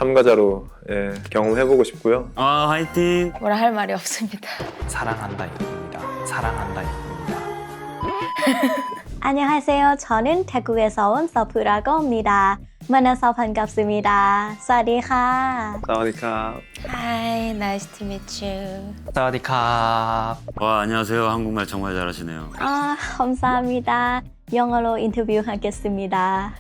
참가자로 경험해보고 싶고요. 화이팅! 뭐라 할 말이 없습니다. 사랑한다 이쁩니다. 사랑한다 이쁩니다. 안녕하세요. 저는 태국에서 온 서프라고 합니다. 만나서 반갑습니다. สวัสดีค่ะ 사와디카. Hi, nice to meet you. 사와디캅. 안녕하세요. 한국말 정말 잘하시네요. 감사합니다. 영어로 인터뷰하겠습니다.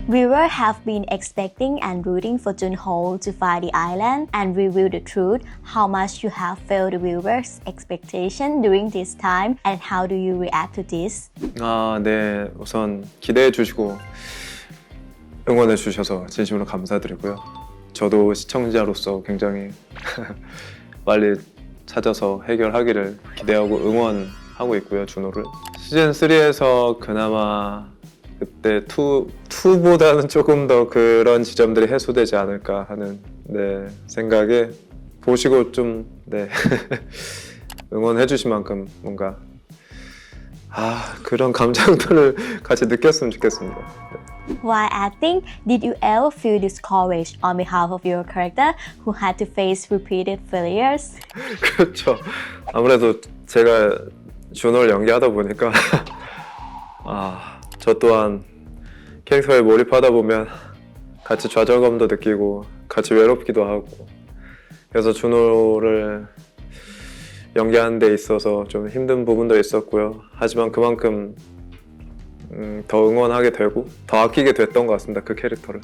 Viewers have been expecting and rooting for Junho to find the island and reveal the truth. How much you have failed the viewers' expectation during this time, and how do you react to this? 네. 우선 기대해 주시고 응원해 주셔서 진심으로 감사드리고요. 저도 시청자로서 굉장히 빨리 찾아서 해결하기를 기대하고 응원하고 있고요. 준호를. 시즌 3에서 그나마 그때 2보다는 조금 더 그런 지점들이 해소되지 않을까 하는 생각에 보시고 좀 응원해 주신 만큼 뭔가 그런 감정들을 같이 느꼈으면 좋겠습니다. While acting, did you ever feel discouraged on behalf of your character who had to face repeated failures? 그렇죠. 아무래도 제가 준호를 연기하다 보니까 저 또한 캐릭터에 몰입하다 보면 같이 좌절감도 느끼고 같이 외롭기도 하고 그래서 준호를 연기하는 데 있어서 좀 힘든 부분도 있었고요. 하지만 그만큼 더 응원하게 되고 더 아끼게 됐던 것 같습니다. 그 캐릭터를.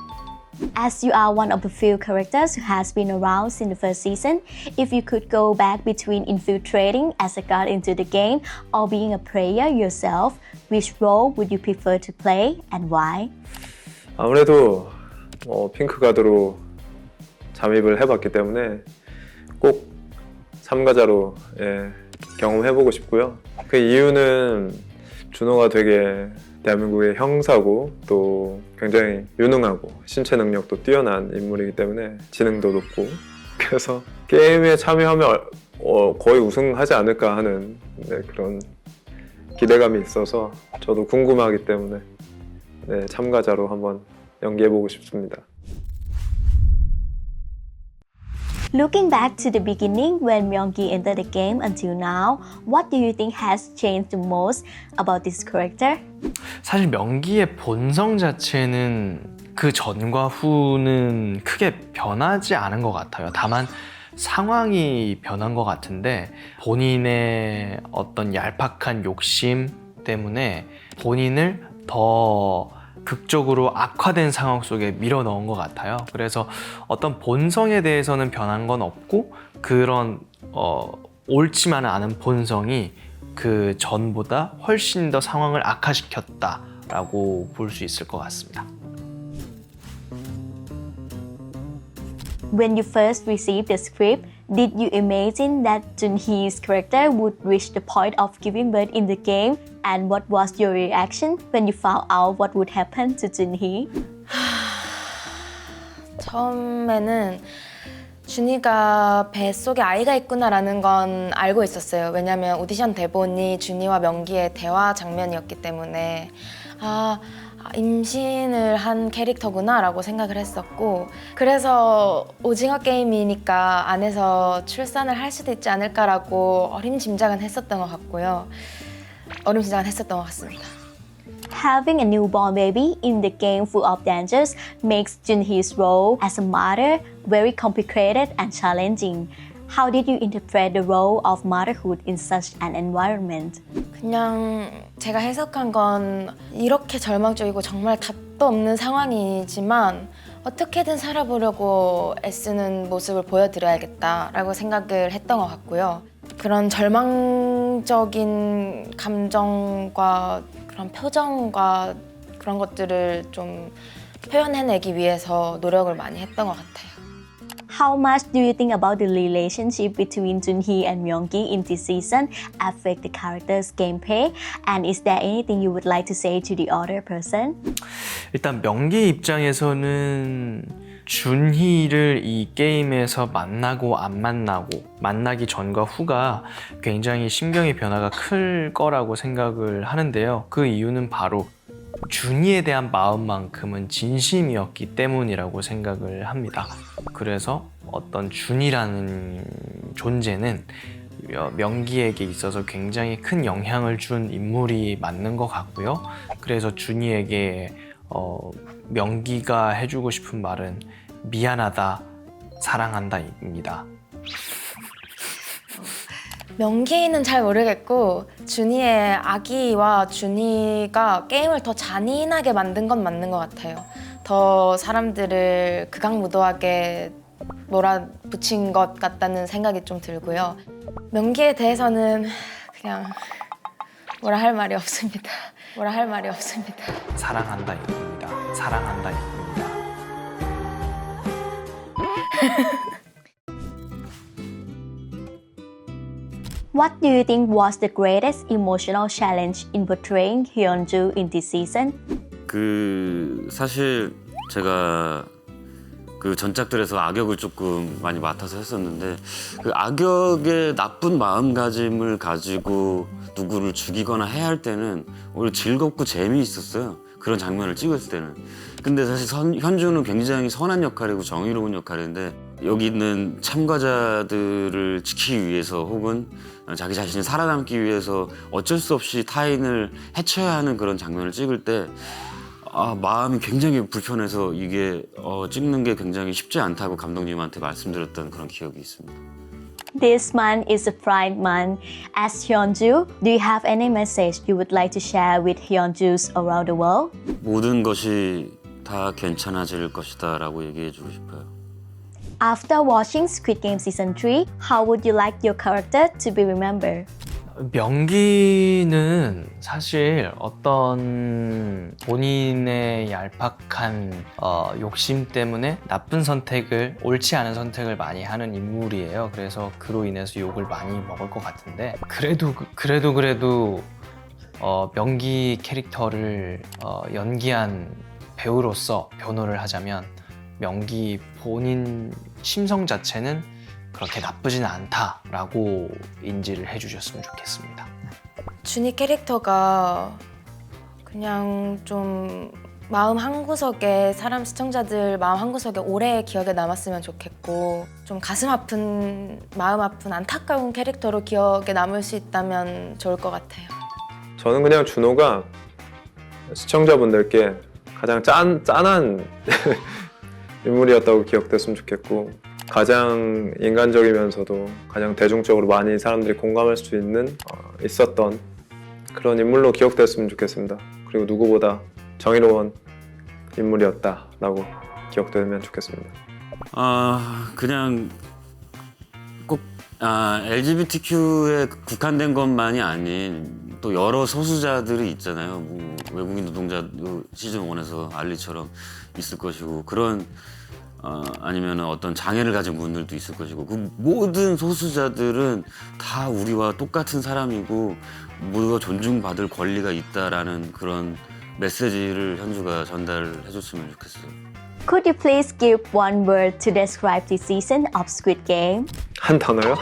As you are one of the few characters who has been around since the first season, if you could go back between infiltrating as a god into the game or being a player yourself, which role would you prefer to play and why? 아무래도 핑크가드로 잠입을 해봤기 때문에 꼭 참가자로 경험해보고 싶고요. 그 이유는 준호가 되게 대한민국의 형사고 또 굉장히 유능하고 신체 능력도 뛰어난 인물이기 때문에 지능도 높고 그래서 게임에 참여하면 거의 우승하지 않을까 하는 그런 기대감이 있어서 저도 궁금하기 때문에 참가자로 한번 연기해보고 싶습니다. Looking back to the beginning when Myung-gi entered the game until now, what do you think has changed the most about this character? 사실 명기의 본성 자체는 그 전과 후는 크게 변하지 않은 것 같아요. 다만 상황이 변한 것 같은데 본인의 어떤 얄팍한 욕심 때문에 본인을 더 극적으로 악화된 상황 속에 밀어 넣은 것 같아요. 그래서 어떤 본성에 대해서는 변한 건 없고 그런 옳지만은 않은 본성이 그 전보다 훨씬 더 상황을 악화시켰다라고 볼 수 있을 것 같습니다. When you first received the script, did you imagine that Junhee's character would reach the point of giving birth in the game? And what was your reaction when you found out what would happen to Junhee? 처음에는 준이가 뱃속에 아이가 있구나라는 건 알고 있었어요. 왜냐면 오디션 대본이 준이와 명기의 대화 장면이었기 때문에 임신을 한 캐릭터구나 라고 생각을 했었고 그래서 오징어 게임이니까 안에서 출산을 할 수도 있지 않을까라고 어림짐작은 했었던 것 같고요. 어림짐작은 했었던 것 같습니다. Having a newborn baby in the game full of dangers makes Junhee's role as a mother very complicated and challenging. How did you interpret the role of motherhood in such an environment? 그냥 제가 해석한 건 이렇게 절망적이고 정말 답도 없는 상황이지만 어떻게든 살아보려고 애쓰는 모습을 보여드려야겠다라고 생각을 했던 것 같고요. 그런 절망적인 감정과 그런 표정과 그런 것들을 좀 표현해내기 위해서 노력을 많이 했던 것 같아요. How much do you think about the relationship between Junhee and Myung-gi in this season affect the character's gameplay? And is there anything you would like to say to the other person? 일단 명기 입장에서는 준희를 이 게임에서 만나고 안 만나고 만나기 전과 후가 굉장히 심경의 변화가 클 거라고 생각을 하는데요. 그 이유는 바로 준이에 대한 마음만큼은 진심이었기 때문이라고 생각을 합니다. 그래서 어떤 준이라는 존재는 명기에게 있어서 굉장히 큰 영향을 준 인물이 맞는 것 같고요. 그래서 준이에게 명기가 해주고 싶은 말은 미안하다, 사랑한다입니다. 명기는 잘 모르겠고 준이의 아기와 준이가 게임을 더 잔인하게 만든 건 맞는 것 같아요. 더 사람들을 극악무도하게 몰아붙인 것 같다는 생각이 좀 들고요. 명기에 대해서는 그냥 뭐라 할 말이 없습니다. 뭐라 할 말이 없습니다. 사랑한다입니다. 사랑한다입니다. What do you think was the greatest emotional challenge in portraying Hyunju in this season? 사실 제가 그 전작들에서 악역을 조금 많이 맡아서 했었는데 그 악역의 나쁜 마음가짐을 가지고 누구를 죽이거나 해야 할 때는 오히려 즐겁고 재미있었어요. 그런 장면을 찍었을 때는. 근데 사실 현주는 굉장히 선한 역할이고 정의로운 역할인데 여기 있는 참가자들을 지키기 위해서 혹은 자기 자신이 살아남기 위해서 어쩔 수 없이 타인을 해쳐야 하는 그런 장면을 찍을 때 마음이 굉장히 불편해서 이게 찍는 게 굉장히 쉽지 않다고 감독님한테 말씀드렸던 그런 기억이 있습니다. This month is a Pride Month. As Hyunju, do you have any message you would like to share with Hyunjus around the world? 모든 것이 다 괜찮아질 것이다 라고 얘기해주고 싶어요. After watching Squid Game Season 3, how would you like your character to be remembered? 명기는 사실 어떤 본인의 얄팍한 욕심 때문에 나쁜 선택을, 옳지 않은 선택을 많이 하는 인물이에요. 그래서 그로 인해서 욕을 많이 먹을 것 같은데 그래도 명기 캐릭터를 연기한 배우로서 변호를 하자면 명기 본인 심성 자체는 그렇게 나쁘진 않다라고 인지를 해주셨으면 좋겠습니다. 준이 캐릭터가 그냥 좀 마음 한구석에 시청자들 마음 한구석에 오래 기억에 남았으면 좋겠고 좀 마음 아픈 안타까운 캐릭터로 기억에 남을 수 있다면 좋을 것 같아요. 저는 그냥 준호가 시청자분들께 가장 짠한 인물이었다고 기억됐으면 좋겠고 가장 인간적이면서도 가장 대중적으로 많이 사람들이 공감할 수 있었던 그런 인물로 기억됐으면 좋겠습니다. 그리고 누구보다 정의로운 인물이었다라고 기억되면 좋겠습니다. 그냥 꼭 LGBTQ에 국한된 것만이 아닌 또 여러 소수자들이 있잖아요. 뭐 외국인 노동자도 시즌 1에서 알리처럼 있을 것이고 그런 아니면 어떤 장애를 가진 분들도 있을 것이고 그 모든 소수자들은 다 우리와 똑같은 사람이고 모두가 존중받을 권리가 있다라는 그런 메시지를 현주가 전달해줬으면 좋겠어요. Could you please give one word to describe this season of Squid Game? 한 단어요?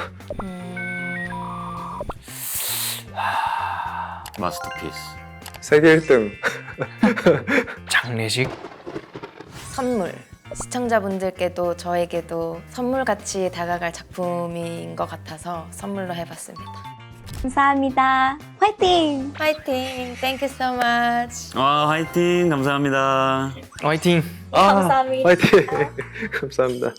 마스터피스. 세계 1등. 장례식? 선물. 시청자분들께도 저에게도 선물같이 다가갈 작품인 것 같아서 선물로 해봤습니다. 감사합니다. 화이팅! 화이팅! Thank you so much. 화이팅! 감사합니다. 화이팅! 감사합니다. 화이팅! 감사합니다.